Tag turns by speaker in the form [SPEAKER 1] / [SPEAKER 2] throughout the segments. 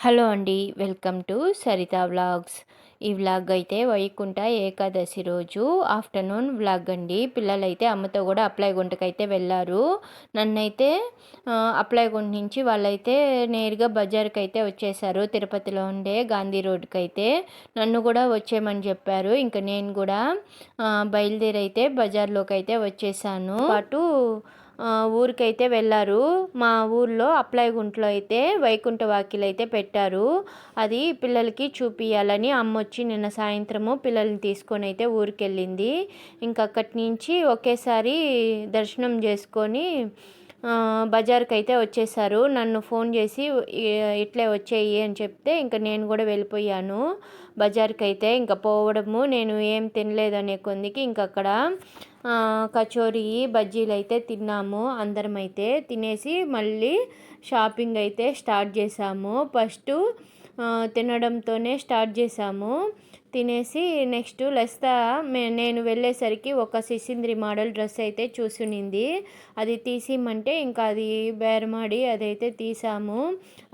[SPEAKER 1] Hello అండి. Welcome to Saritha vlogs. ఈ vlog అయితే వైకుంఠ ఏకాదశి రోజు ఆఫ్టర్నూన్ వ్లాగ్ అండి. పిల్లలైతే అమ్మతో కూడా అప్లైగుంటకైతే వెళ్ళారు. నన్నైతే అప్లైగుంట నుంచి వాళ్ళైతే నేరుగా బజార్కి అయితే వచ్చేసారు. తిరుపతిలో ఉండే గాంధీ రోడ్కి అయితే నన్ను కూడా వచ్చేయమని చెప్పారు. ఇంకా నేను కూడా బయలుదేరి అయితే బజార్లోకి అయితే వచ్చేసాను. పాటు ఊరికైతే వెళ్ళారు. మా ఊర్లో అప్లైగుంటలో అయితే వైకుంఠ వాకిలు అయితే పెట్టారు. అది పిల్లలకి చూపియాలని అమ్మొచ్చి నిన్న సాయంత్రము పిల్లల్ని తీసుకొని అయితే ఊరికెళ్ళింది. ఇంకా అక్కడి నుంచి ఒకేసారి దర్శనం చేసుకొని బజార్కి అయితే వచ్చేసారు. నన్ను ఫోన్ చేసి ఇట్లే వచ్చేయి అని చెప్తే ఇంకా నేను కూడా వెళ్ళిపోయాను బజార్కి అయితే. ఇంకా పోవడము నేను ఏం తినలేదనే కొందికి ఇంకా అక్కడ కచోరీ బజ్జీలు అయితే తిన్నాము. అందరం అయితే తినేసి మళ్ళీ షాపింగ్ అయితే స్టార్ట్ చేసాము. ఫస్ట్ తినడంతోనే స్టార్ట్ చేసాము. తినేసి నెక్స్ట్ లెస్తా నేను వెళ్ళేసరికి ఒక సిసింద్రి మోడల్ డ్రెస్ అయితే చూసునింది. అది తీసిమంటే ఇంకా అది బేరమాడి అదైతే తీసాము.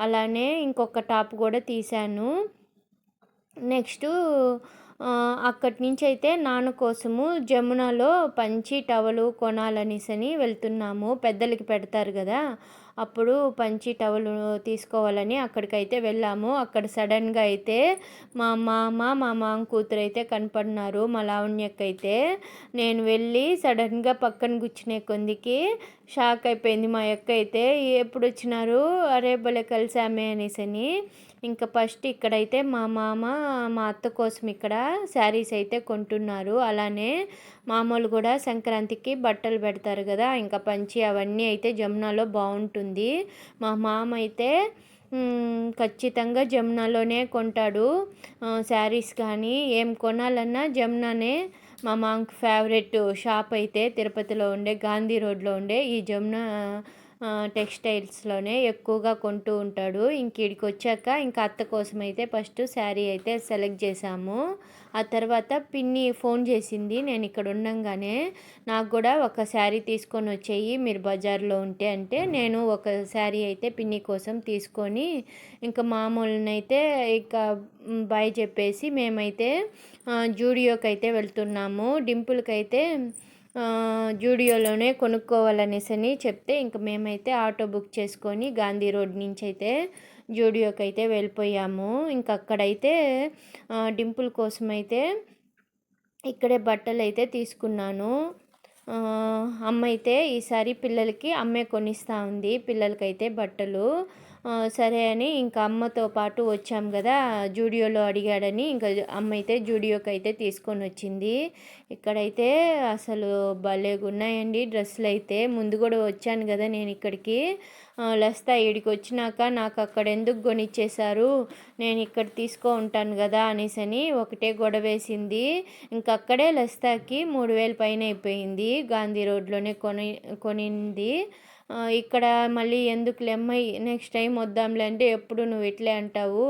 [SPEAKER 1] అలానే ఇంకొక టాప్ కూడా తీసాను. నెక్స్ట్ అక్కడి నుంచి అయితే నాన్న కోసము జమునాలో పంచి టవలు కొనాలనేసని వెళ్తున్నాము. పెద్దలకి పెడతారు కదా, అప్పుడు పంచి టవలు తీసుకోవాలని అక్కడికైతే వెళ్ళాము. అక్కడ సడన్గా అయితే మా మామ కూతురు అయితే కనపడినారు. మా లావణ్యకైతే నేను వెళ్ళి సడన్గా పక్కన కూర్చునే కొందికి షాక్ అయిపోయింది మా అక్క అయితే. ఎప్పుడు వచ్చినారు, అరే భలే కలిసామే అనేసని. ఇంకా ఫస్ట్ ఇక్కడైతే మా మామ మా అత్త కోసం ఇక్కడ శారీస్ అయితే కొంటున్నారు. అలానే మామూలు కూడా సంక్రాంతికి బట్టలు పెడతారు కదా, ఇంకా పంచి అవన్నీ అయితే జమునాలో బాగుంటుంది. మా మామ అయితే ఖచ్చితంగా జమునాలోనే కొంటాడు. శారీస్ కానీ ఏం కొనాలన్నా జమునానే మా మామకి ఫేవరెట్ షాప్ అయితే తిరుపతిలో ఉండే గాంధీ రోడ్లో ఉండే ఈ జమునా టెక్స్టైల్స్లోనే ఎక్కువగా కొంటూ ఉంటాడు. ఇంక ఇక్కడికి వచ్చాక ఇంకా అత్త కోసం అయితే ఫస్ట్ శారీ అయితే సెలెక్ట్ చేశాము. ఆ తర్వాత పిన్ని ఫోన్ చేసింది నేను ఇక్కడ ఉండంగానే, నాకు కూడా ఒక శారీ తీసుకొని వచ్చేయి మీరు బజార్లో ఉంటే అంటే, నేను ఒక శారీ అయితే పిన్ని కోసం తీసుకొని ఇంకా మామూలునైతే ఇక బాయ్ చెప్పేసి మేమైతే జూడియోకి అయితే వెళ్తున్నాము. డింపుల్కి అయితే జూడియోలోనే కొనుక్కోవాలనేసని చెప్తే ఇంక మేమైతే ఆటో బుక్ చేసుకొని గాంధీ రోడ్ నుంచి అయితే జూడియోకి అయితే వెళ్ళిపోయాము. ఇంక అక్కడైతే డింపుల్ కోసం అయితే ఇక్కడే బట్టలు అయితే తీసుకున్నాను. అమ్మ అయితే ఈసారి పిల్లలకి అమ్మే కొనిస్తూ ఉంది పిల్లలకైతే బట్టలు. సరే అని ఇంకా అమ్మతో పాటు వచ్చాం కదా, జూడియోలో అడిగాడని ఇంకా అమ్మ అయితే జూడియోకి అయితే తీసుకొని వచ్చింది. ఇక్కడైతే అసలు భలేగా ఉన్నాయండి డ్రెస్సులు అయితే. ముందు కూడా వచ్చాను కదా నేను ఇక్కడికి, లస్తా ఈడికి వచ్చినాక నాకు అక్కడ ఎందుకు కొనిచ్చేశారు, నేను ఇక్కడ తీసుకో ఉంటాను కదా అనేసని ఒకటే గొడవేసింది. ఇంకా అక్కడే లస్తాకి 3000 పైన అయిపోయింది. గాంధీ రోడ్లోనే కొనింది. ఇక్కడ మళ్ళీ ఎందుకులే అమ్మాయి నెక్స్ట్ టైం వద్దాంలే అంటే, ఎప్పుడు నువ్వు ఇట్లే అంటావు,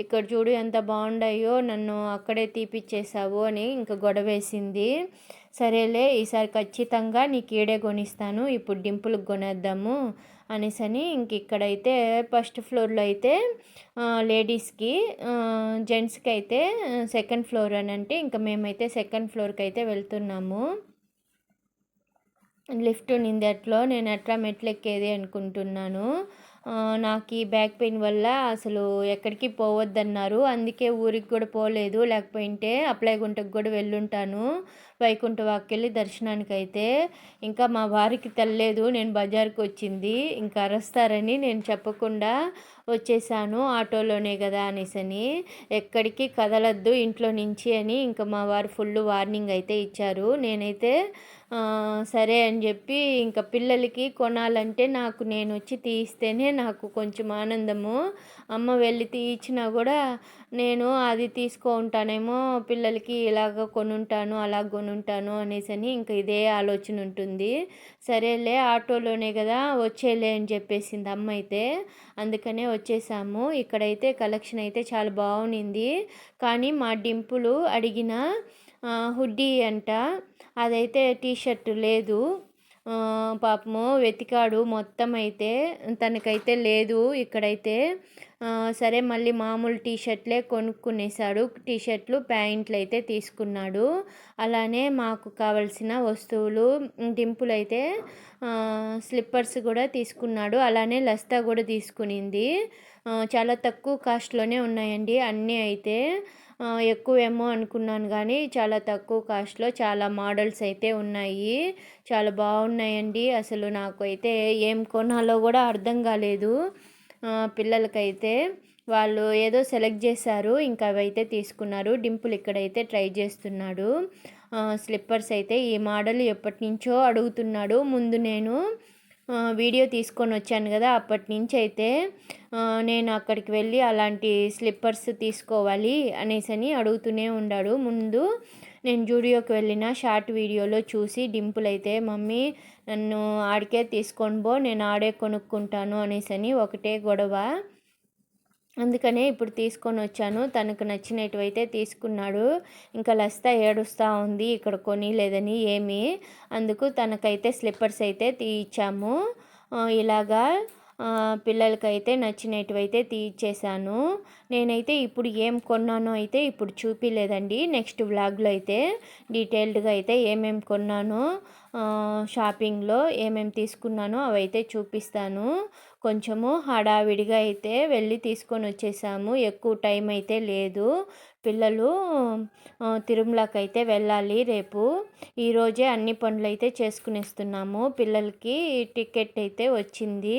[SPEAKER 1] ఇక్కడ చూడు ఎంత బాగుండాయో, నన్ను అక్కడే తీపిచ్చేసావు అని ఇంకా గొడవేసింది. సరేలే ఈసారి ఖచ్చితంగా నీకు ఈడే కొనిస్తాను, ఇప్పుడు డింపుల్కి కొనేద్దాము అనేసని ఇంక ఇక్కడైతే ఫస్ట్ ఫ్లోర్లో అయితే లేడీస్కి, జెంట్స్కి అయితే సెకండ్ ఫ్లోర్ అని అంటే ఇంకా మేమైతే సెకండ్ ఫ్లోర్కి అయితే వెళ్తున్నాము. లిఫ్ట్ ఉన్నింది అట్లో, నేను ఎట్లా మెట్లు ఎక్కేది అనుకుంటున్నాను. నాకు ఈ బ్యాక్ పెయిన్ వల్ల అసలు ఎక్కడికి పోవద్దన్నారు, అందుకే ఊరికి కూడా పోలేదు. లేకపోయింటే అప్లైగుంటకు కూడా వెళ్ళుంటాను వైకుంఠ వాక్కెళ్ళి దర్శనానికి అయితే. ఇంకా మా వారికి తెలియదు నేను బజార్కి వచ్చింది, ఇంకా అరుస్తారని నేను చెప్పకుండా వచ్చేసాను ఆటోలోనే కదా అనేసని. ఎక్కడికి కదలద్దు ఇంట్లో నుంచి అని ఇంకా మా వారు ఫుల్ వార్నింగ్ అయితే ఇచ్చారు. నేనైతే సరే అని చెప్పి ఇంకా పిల్లలకి కొనాలంటే నాకు నేను వచ్చి తీయిస్తేనే నాకు కొంచెం ఆనందము. అమ్మ వెళ్ళి తీయించినా కూడా నేను అది తీసుకుంటానేమో పిల్లలకి ఇలాగ కొనుంటాను అలా కొనుంటాను అనేసని ఇంకా ఇదే ఆలోచన ఉంటుంది. సరేలే ఆటోలోనే కదా వచ్చేలే అని చెప్పేసింది అమ్మ అయితే. అందుకనే వచ్చేసాము. ఇక్కడైతే కలెక్షన్ అయితే చాలా బాగుంది. కానీ మా డింపులు అడిగిన హుడ్డీ అంట, అదైతే టీషర్ట్ లేదు. పాపము వెతికాడు మొత్తం అయితే తనకైతే లేదు ఇక్కడైతే. సరే మళ్ళీ మామూలు టీ షర్ట్లే కొనుక్కునేసాడు. టీ షర్ట్లు ప్యాంట్లు అయితే తీసుకున్నాడు. అలానే మాకు కావలసిన వస్తువులు డింపుల్ అయితే స్లిప్పర్స్ కూడా తీసుకున్నాడు. అలానే లస్తా కూడా తీసుకునింది. చాలా తక్కువ కాస్ట్లోనే ఉన్నాయండి అన్నీ అయితే. ఎక్కువేమో అనుకున్నాను కానీ చాలా తక్కువ కాస్ట్లో చాలా మోడల్స్ అయితే ఉన్నాయి. చాలా బాగున్నాయండి. అసలు నాకు అయితే ఏం కొనాలో కూడా అర్థం కాలేదు. పిల్లలకైతే వాళ్ళు ఏదో సెలెక్ట్ చేశారు, ఇంకా అవైతే తీసుకున్నారు. డింపుల్ ఇక్కడైతే ట్రై చేస్తున్నాడు. స్లిప్పర్స్ అయితే ఈ మోడల్ ఎప్పటి నుంచో అడుగుతున్నాడు. ముందు నేను వీడియో తీసుకొని వచ్చాను కదా, అప్పటి నుంచి అయితే నేను అక్కడికి వెళ్ళి అలాంటి స్లిప్పర్స్ తీసుకోవాలి అనేసి అడుగుతూనే ఉన్నాడు. ముందు నేను జూడియోకి వెళ్ళిన షార్ట్ వీడియోలో చూసి డింపుల్ అయితే మమ్మీ నన్ను ఆడికే తీసుకొని పో, నేను ఆడే కొనుక్కుంటాను అనేసి ఒకటే గొడవ. అందుకనే ఇప్పుడు తీసుకొని వచ్చాను. తనకు నచ్చినటువైతే తీసుకున్నాడు. ఇంకా లస్తా ఏడుస్తూ ఉంది ఇక్కడ కొనిలేదని ఏమి. అందుకు తనకైతే స్లిప్పర్స్ అయితే తీయించాము. ఇలాగా పిల్లలకైతే నచ్చినటువైతే తీయించేశాను. నేనైతే ఇప్పుడు ఏం కొన్నానో అయితే ఇప్పుడు చూపిలేదండి. నెక్స్ట్ వ్లాగ్లో అయితే డీటెయిల్డ్గా అయితే ఏమేమి కొన్నానో షాపింగ్లో ఏమేమి తీసుకున్నానో అవైతే చూపిస్తాను. కొంచెము హడావిడిగా అయితే వెళ్ళి తీసుకొని వచ్చేసాము. ఎక్కువ టైం అయితే లేదు. పిల్లలు తిరుమలకి అయితే వెళ్ళాలి రేపు. ఈరోజే అన్ని పనులు అయితే చేసుకునేస్తున్నాము. పిల్లలకి టికెట్ అయితే వచ్చింది.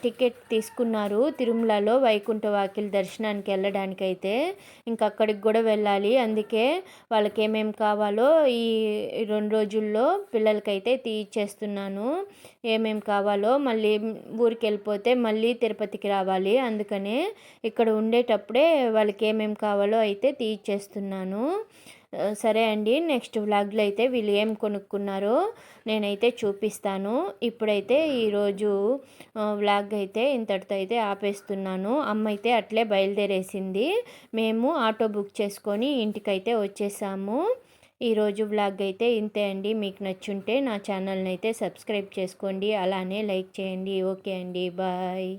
[SPEAKER 1] టికెట్ తీసుకున్నారు తిరుమలలో వైకుంఠ వాకిలి దర్శనానికి వెళ్ళడానికైతే. ఇంకా అక్కడికి కూడా వెళ్ళాలి. అందుకే వాళ్ళకి ఏమేమి కావాలో ఈ 2 రోజుల్లో పిల్లలకైతే తీయిచ్చేస్తున్నాను. ఏమేమి కావాలో మళ్ళీ ఊరికి వెళ్ళిపోతే మళ్ళీ తిరుపతికి రావాలి. అందుకనే ఇక్కడ ఉండేటప్పుడే వాళ్ళకి ఏమేమి కావాలో అయితే తీయిచ్చేస్తున్నాను. సరే అండి, నెక్స్ట్ వ్లాగ్లో అయితే వీళ్ళు ఏం కొనుక్కున్నారో నేనైతే చూపిస్తాను. ఇప్పుడైతే ఈరోజు వ్లాగ్ అయితే ఇంతటితో అయితే ఆపేస్తున్నాను. అమ్మ అయితే అట్లే బయలుదేరేసింది. మేము ఆటో బుక్ చేసుకొని ఇంటికైతే వచ్చేసాము. ఈరోజు వ్లాగ్ అయితే ఇంతే అండి. మీకు నచ్చుంటే నా ఛానల్ని అయితే సబ్స్క్రైబ్ చేసుకోండి, అలానే లైక్ చేయండి. ఓకే అండి, బాయ్.